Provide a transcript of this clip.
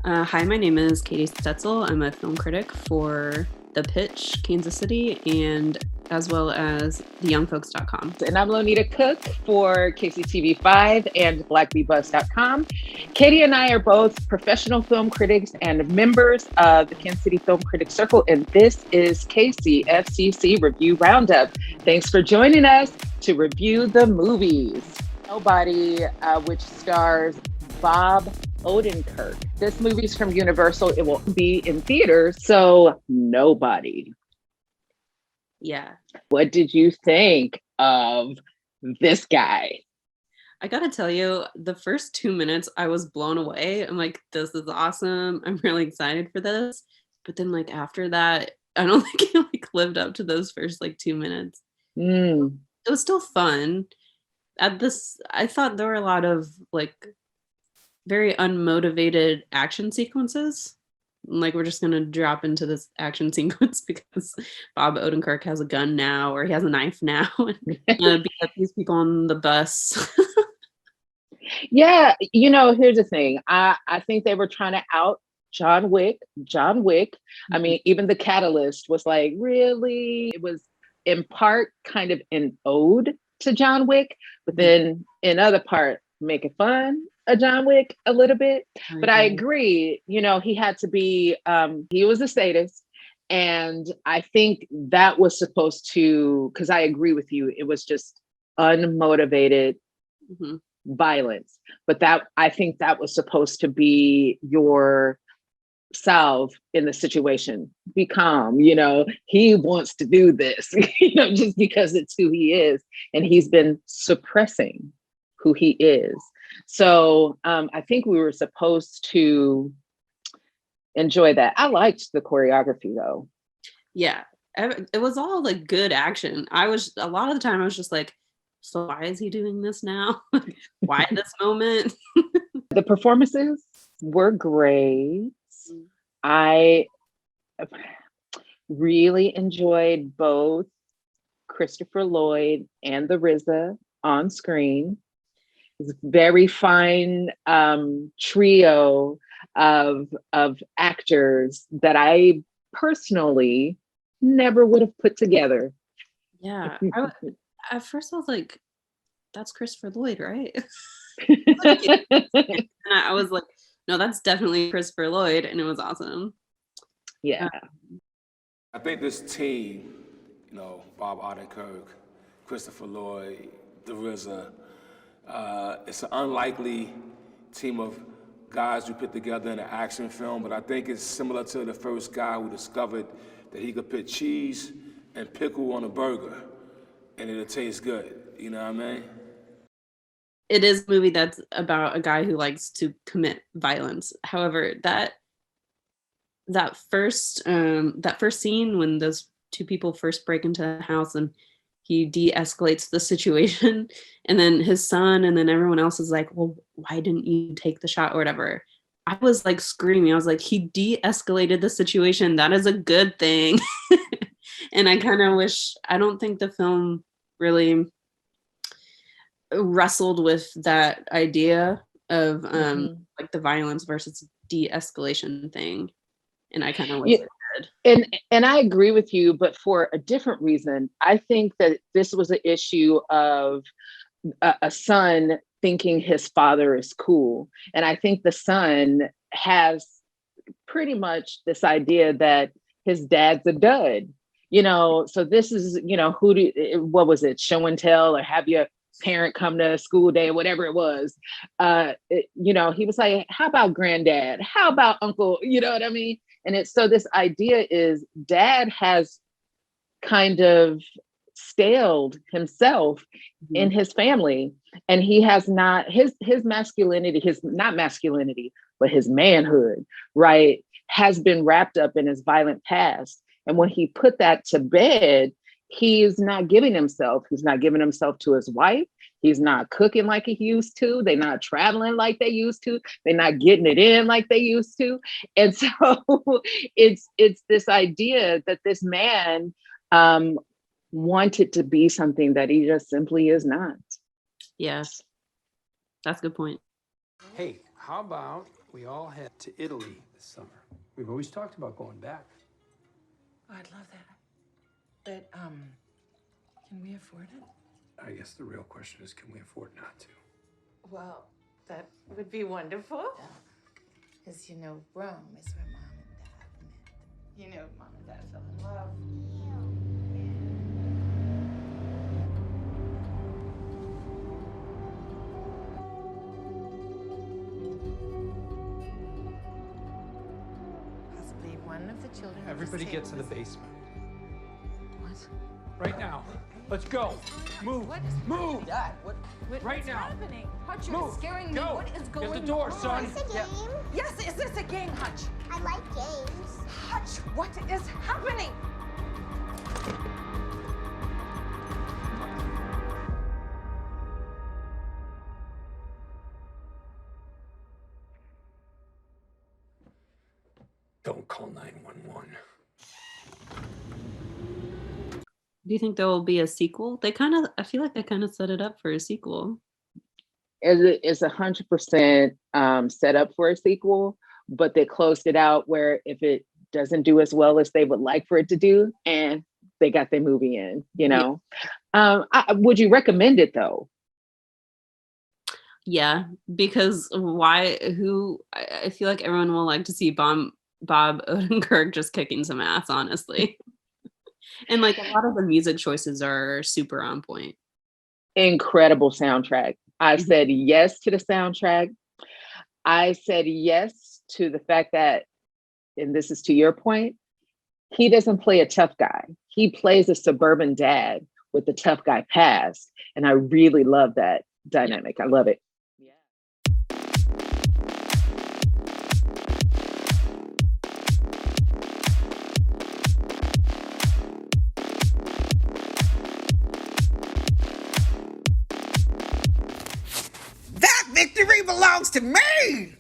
Hi, my name is Katey Stetzel. I'm a film critic for The Pitch, Kansas City, and as well as theyoungfolks.com. And I'm Lonita Cook for KCTV5 and blackbebuzz.com. Katey and I are both professional film critics and members of the Kansas City Film Critics Circle, and this is KCFCC Review Roundup. Thanks for joining us to review the movies. Nobody, which stars Bob Odenkirk. This movie's from Universal. It will be in theaters, so Nobody. Yeah. What did you think of this guy? I gotta tell you, the first 2 minutes, I was blown away. I'm like, this is awesome. I'm really excited for this. But then, after that, I don't think it lived up to those first 2 minutes. It was still fun. I thought there were a lot of very unmotivated action sequences. We're just gonna drop into this action sequence because Bob Odenkirk has a gun now, or he has a knife now, and beat up these people on the bus. Yeah, here's the thing. I think they were trying to out John Wick. I mean, even the catalyst was like, really? It was in part kind of an ode to John Wick, but then in other part, making fun of John Wick a little bit. But I agree, he had to be, he was a sadist. And I think that was supposed to, because I agree with you, it was just unmotivated violence. But I think that was supposed to be your salve in the situation. Be calm, he wants to do this, just because it's who he is. And he's been suppressing who he is. So I think we were supposed to enjoy that. I liked the choreography though. Yeah, it was all good action. A lot of the time I was just like, so why is he doing this now? Why this moment? The performances were great. I really enjoyed both Christopher Lloyd and the RZA on screen. It's a very fine trio of actors that I personally never would have put together. Yeah. At first I was like, that's Christopher Lloyd, right? And I was like, no, that's definitely Christopher Lloyd, and it was awesome. Yeah. I think this team, Bob Odenkirk, Christopher Lloyd, the RZA, it's an unlikely team of guys who put together in an action film, but I think it's similar to the first guy who discovered that he could put cheese and pickle on a burger and it'll taste good. You know what I mean? It is a movie that's about a guy who likes to commit violence. However, that first scene when those two people first break into the house and he de-escalates the situation, and then his son and then everyone else is like, well, why didn't you take the shot or whatever? I was screaming. I was like, he de-escalated the situation. That is a good thing. And I kind of I don't think the film really wrestled with that idea of the violence versus de-escalation thing. And I kind of wish it did. And I agree with you, but for a different reason. I think that this was an issue of a son thinking his father is cool. And I think the son has pretty much this idea that his dad's a dud, so this is, what was it? Show and tell, or have your parent come to school day, whatever it was. He was like, how about granddad? How about uncle? You know what I mean? And so this idea is dad has kind of staled himself in his family, and he has not his masculinity, not masculinity, but his manhood, right, has been wrapped up in his violent past. And when he put that to bed, he's not giving himself. He's not giving himself to his wife. He's not cooking like he used to. They're not traveling like they used to. They're not getting it in like they used to. And so it's this idea that this man wanted to be something that he just simply is not. Yes, that's a good point. Hey, How about we all head to Italy this summer? We've always talked about going back. Oh, I'd love that. But, can we afford it? I guess the real question is, can we afford not to? Well, that would be wonderful. Because, you know, Rome is where Mom and Dad met. You know, Mom and Dad fell in love. Possibly one of the children. Everybody get to the basement. What? Right now. Let's go. Move. Move. Dad, what? Right now. Happening? Hutch, Move. you're scaring me. Go. What is going on? Get the door, son. It's a game. Yes, is this a game, Hutch? I like games. Hutch, what is happening? Don't call 911. Do you think there will be a sequel? I feel like they kind of set it up for a sequel. It's 100% set up for a sequel, but they closed it out where if it doesn't do as well as they would like for it to do, and they got their movie in, you know. Would you recommend it though? Yeah, because I feel like everyone will like to see Bob Odenkirk just kicking some ass, honestly. And like a lot of the music choices are super on point. Incredible soundtrack. I said yes to the soundtrack. I said yes to the fact that, and this is to your point, he doesn't play a tough guy. He plays a suburban dad with the tough guy past. And I really love that dynamic. I love it. That victory belongs to me!